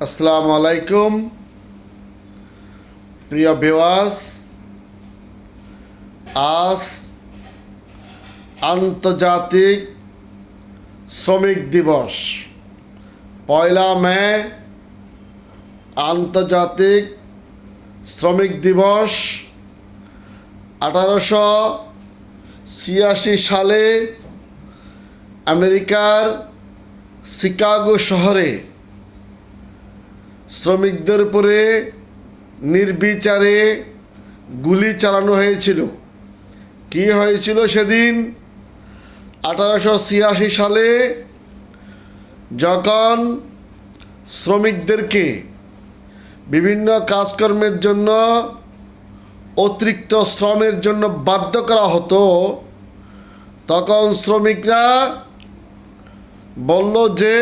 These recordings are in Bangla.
আসসালামু আলাইকুম প্রিয় ভিউয়ার্স। আজ আন্তর্জাতিক শ্রমিক দিবস। 1 মে আন্তর্জাতিক শ্রমিক দিবস। 1886 সালে আমেরিকার শিকাগো শহরে শ্রমিকদের উপরে নির্বিচারে গুলি চালানো হয়েছিল। কি হয়েছিল সেদিন? 1886 সালে যখন শ্রমিকদেরকে বিভিন্ন কাজকর্মের জন্য অতিরিক্ত শ্রমের জন্য বাধ্য করা হতো, তখন শ্রমিকরা বলল যে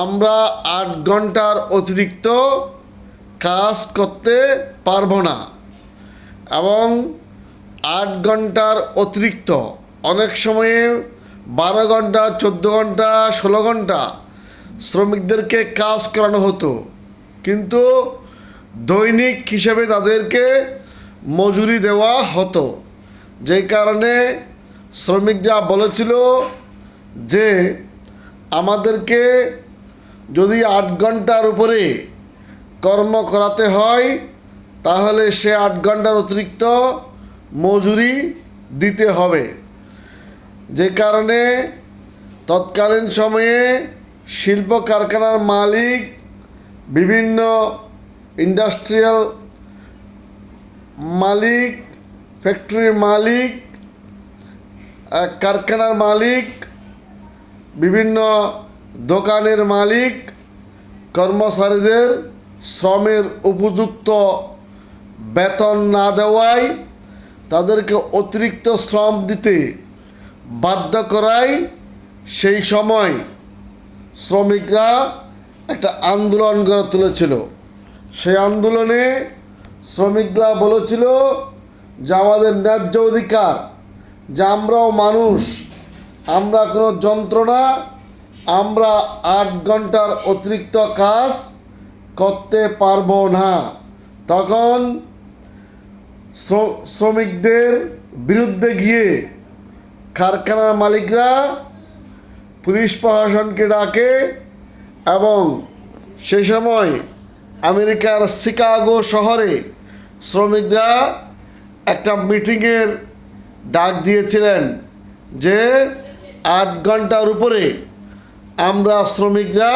আমরা 8 ঘন্টার অতিরিক্ত কাজ করতে পারবো না। এবং 8 ঘন্টার অতিরিক্ত, অনেক সময়ে 12 ঘন্টা, 14 ঘন্টা, 16 ঘন্টা শ্রমিকদেরকে কাজ করানো হতো, কিন্তু দৈনিক হিসেবে তাদেরকে মজুরি দেওয়া হতো। যে কারণে শ্রমিকরা বলেছিল যে আমাদেরকে যদি 8 ঘন্টার উপরে কর্ম করাতে হয় তাহলে সে 8 ঘন্টার অতিরিক্ত মজুরি দিতে হবে। যে কারণে তৎকালীন সময়ে শিল্প কারখানার মালিক, বিভিন্ন ইন্ডাস্ট্রিয়াল মালিক, ফ্যাক্টরির মালিক, কারখানার মালিক, বিভিন্ন দোকানের মালিক কর্মচারীদের শ্রমের উপযুক্ত বেতন না দেওয়ায়, তাদেরকে অতিরিক্ত শ্রম দিতে বাধ্য করায় সেই সময় শ্রমিকরা একটা আন্দোলন গড়ে তুলেছিল। সেই আন্দোলনে শ্রমিকরা বলেছিল যে আমাদের ন্যায্য অধিকার, যে আমরাও মানুষ, আমরা কোনো যন্ত্র না, আমরা 8 ঘন্টার অতিরিক্ত কাজ করতে পারবো না। তখন শ্রমিকদের বিরুদ্ধে গিয়ে কারখানার মালিকরা পুলিশ প্রশাসনকে ডাকে এবং সেই সময় আমেরিকার শিকাগো শহরে শ্রমিকরা একটা মিটিংয়ের ডাক দিয়েছিলেন যে 8 ঘন্টার উপরে আমরা শ্রমিকরা